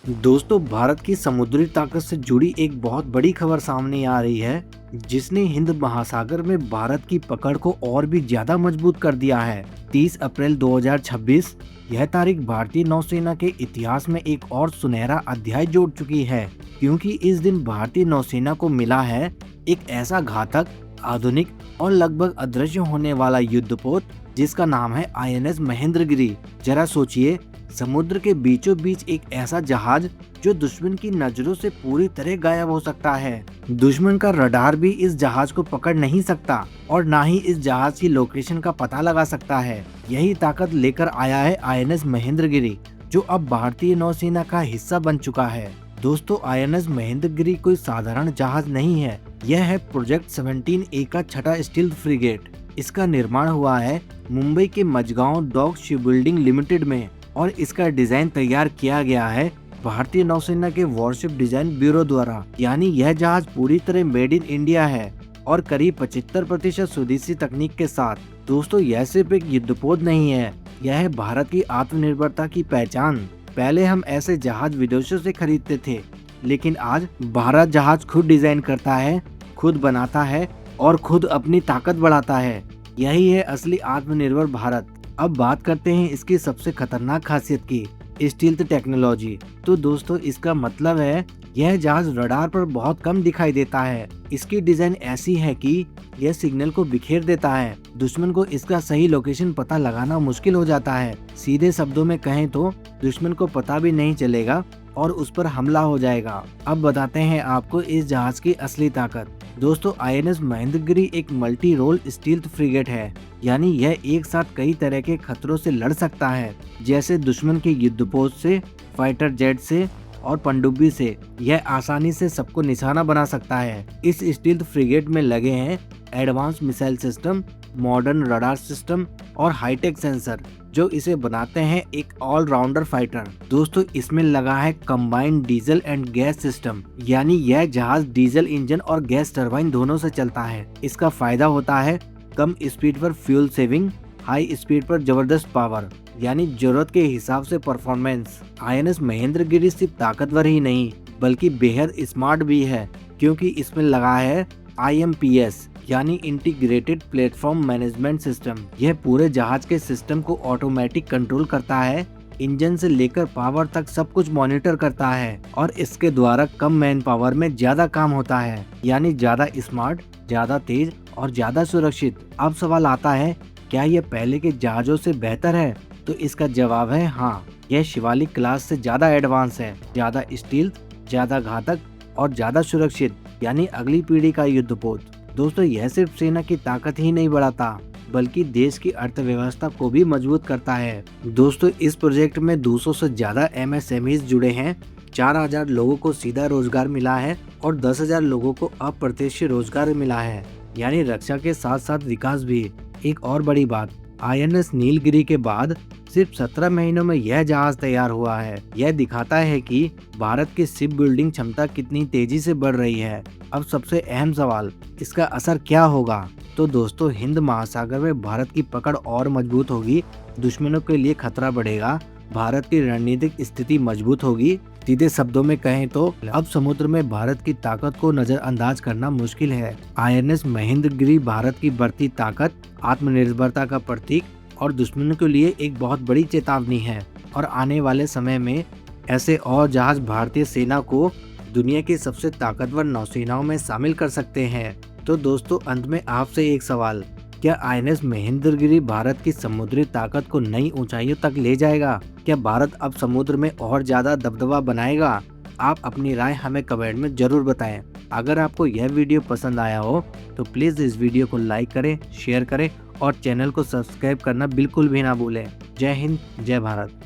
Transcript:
दोस्तों, भारत की समुद्री ताकत से जुड़ी एक बहुत बड़ी खबर सामने आ रही है, जिसने हिंद महासागर में भारत की पकड़ को और भी ज्यादा मजबूत कर दिया है। 30 अप्रैल 2026 यह तारीख भारतीय नौसेना के इतिहास में एक और सुनहरा अध्याय जोड़ चुकी है, क्योंकि इस दिन भारतीय नौसेना को मिला है एक ऐसा घातक, आधुनिक और लगभग अदृश्य होने वाला युद्धपोत, जिसका नाम है INS महेंद्रगिरी। जरा सोचिए, समुद्र के बीचों बीच एक ऐसा जहाज जो दुश्मन की नजरों से पूरी तरह गायब हो सकता है। दुश्मन का रडार भी इस जहाज को पकड़ नहीं सकता और ना ही इस जहाज की लोकेशन का पता लगा सकता है। यही ताकत लेकर आया है INS महेंद्रगिरी, जो अब भारतीय नौसेना का हिस्सा बन चुका है। दोस्तों, INS महेंद्रगिरी कोई साधारण जहाज नहीं है, यह है प्रोजेक्ट 17A का छठा स्टील्थ फ्रिगेट। इसका निर्माण हुआ है मुंबई के मजगांव डॉक शिपबिल्डिंग लिमिटेड में और इसका डिजाइन तैयार किया गया है भारतीय नौसेना के वॉरशिप डिजाइन ब्यूरो द्वारा। यानी यह जहाज पूरी तरह मेड इन इंडिया है और करीब 75% स्वदेशी तकनीक के साथ। दोस्तों, यह सिर्फ एक युद्धपोत नहीं है, यह है भारत की आत्मनिर्भरता की पहचान। पहले हम ऐसे जहाज विदेशों से खरीदते थे, लेकिन आज भारत जहाज खुद डिजाइन करता है, खुद बनाता है और खुद अपनी ताकत बढ़ाता है। यही है असली आत्मनिर्भर भारत। अब बात करते हैं इसकी सबसे खतरनाक खासियत की, स्टील्थ टेक्नोलॉजी। तो दोस्तों, इसका मतलब है यह जहाज रडार पर बहुत कम दिखाई देता है। इसकी डिजाइन ऐसी है कि यह सिग्नल को बिखेर देता है। दुश्मन को इसका सही लोकेशन पता लगाना मुश्किल हो जाता है। सीधे शब्दों में कहें तो दुश्मन को पता भी नहीं चलेगा और उस पर हमला हो जाएगा। अब बताते हैं आपको इस जहाज की असली ताकत। दोस्तों, INS महेंद्रगिरी एक मल्टी रोल स्टील्थ फ्रिगेट है, यानी यह एक साथ कई तरह के खतरों से लड़ सकता है, जैसे दुश्मन के युद्धपोत से, फाइटर जेट से और पनडुब्बी से। यह आसानी से सबको निशाना बना सकता है। इस स्टील्थ फ्रिगेट में लगे हैं advance missile system, modern radar system और हाईटेक सेंसर, जो इसे बनाते हैं एक ऑलराउंडर फाइटर। दोस्तों, इसमें लगा है combined diesel and gas system, यानी यह जहाज डीजल इंजन और गैस टरबाइन दोनों से चलता है। इसका फायदा होता है कम स्पीड पर फ्यूल सेविंग, हाई स्पीड पर जबरदस्त पावर, यानी जरूरत के हिसाब से परफॉर्मेंस। INS महेंद्रगिरी सिर्फ ताकतवर ही नहीं बल्कि बेहद स्मार्ट भी है, क्योंकि इसमें लगा है IMPS यानी इंटीग्रेटेड प्लेटफॉर्म मैनेजमेंट सिस्टम। यह पूरे जहाज के सिस्टम को ऑटोमेटिक कंट्रोल करता है, इंजन से लेकर पावर तक सब कुछ मॉनिटर करता है और इसके द्वारा कम मैन पावर में ज्यादा काम होता है, यानी ज्यादा स्मार्ट, ज्यादा तेज और ज्यादा सुरक्षित। अब सवाल आता है, क्या यह पहले के जहाजों से बेहतर है? तो इसका जवाब है हाँ, यह शिवालिक क्लास से ज्यादा एडवांस है, ज्यादा स्टील्थ, ज्यादा घातक और ज्यादा सुरक्षित, यानी अगली पीढ़ी का युद्धपोत। दोस्तों, यह सिर्फ सेना की ताकत ही नहीं बढ़ाता बल्कि देश की अर्थव्यवस्था को भी मजबूत करता है। दोस्तों, इस प्रोजेक्ट में 200 से ज्यादा MSMEs जुड़े हैं, 4000 लोगों को सीधा रोजगार मिला है और 10,000 लोगों को अप्रत्यक्ष रोजगार मिला है, यानी रक्षा के साथ साथ विकास भी। एक और बड़ी बात, INS नीलगिरी के बाद सिर्फ 17 महीनों में यह जहाज तैयार हुआ है। यह दिखाता है कि भारत की शिप बिल्डिंग क्षमता कितनी तेजी से बढ़ रही है। अब सबसे अहम सवाल, इसका असर क्या होगा? तो दोस्तों, हिंद महासागर में भारत की पकड़ और मजबूत होगी, दुश्मनों के लिए खतरा बढ़ेगा, भारत की रणनीतिक स्थिति मजबूत होगी। सीधे शब्दों में कहें तो अब समुद्र में भारत की ताकत को नजरअंदाज करना मुश्किल है। INS महेंद्रगिरी भारत की बढ़ती ताकत, आत्मनिर्भरता का प्रतीक और दुश्मनों के लिए एक बहुत बड़ी चेतावनी है। और आने वाले समय में ऐसे और जहाज भारतीय सेना को दुनिया की सबसे ताकतवर नौसेनाओं में शामिल कर सकते हैं। तो दोस्तों, अंत में आपसे एक सवाल, क्या INS महेंद्रगिरी भारत की समुद्री ताकत को नई ऊंचाइयों तक ले जाएगा? क्या भारत अब समुद्र में और ज्यादा दबदबा बनाएगा? आप अपनी राय हमें कमेंट में जरूर बताएं। अगर आपको यह वीडियो पसंद आया हो तो प्लीज इस वीडियो को लाइक करें, शेयर करें और चैनल को सब्सक्राइब करना बिल्कुल भी ना भूलें। जय हिंद, जय भारत।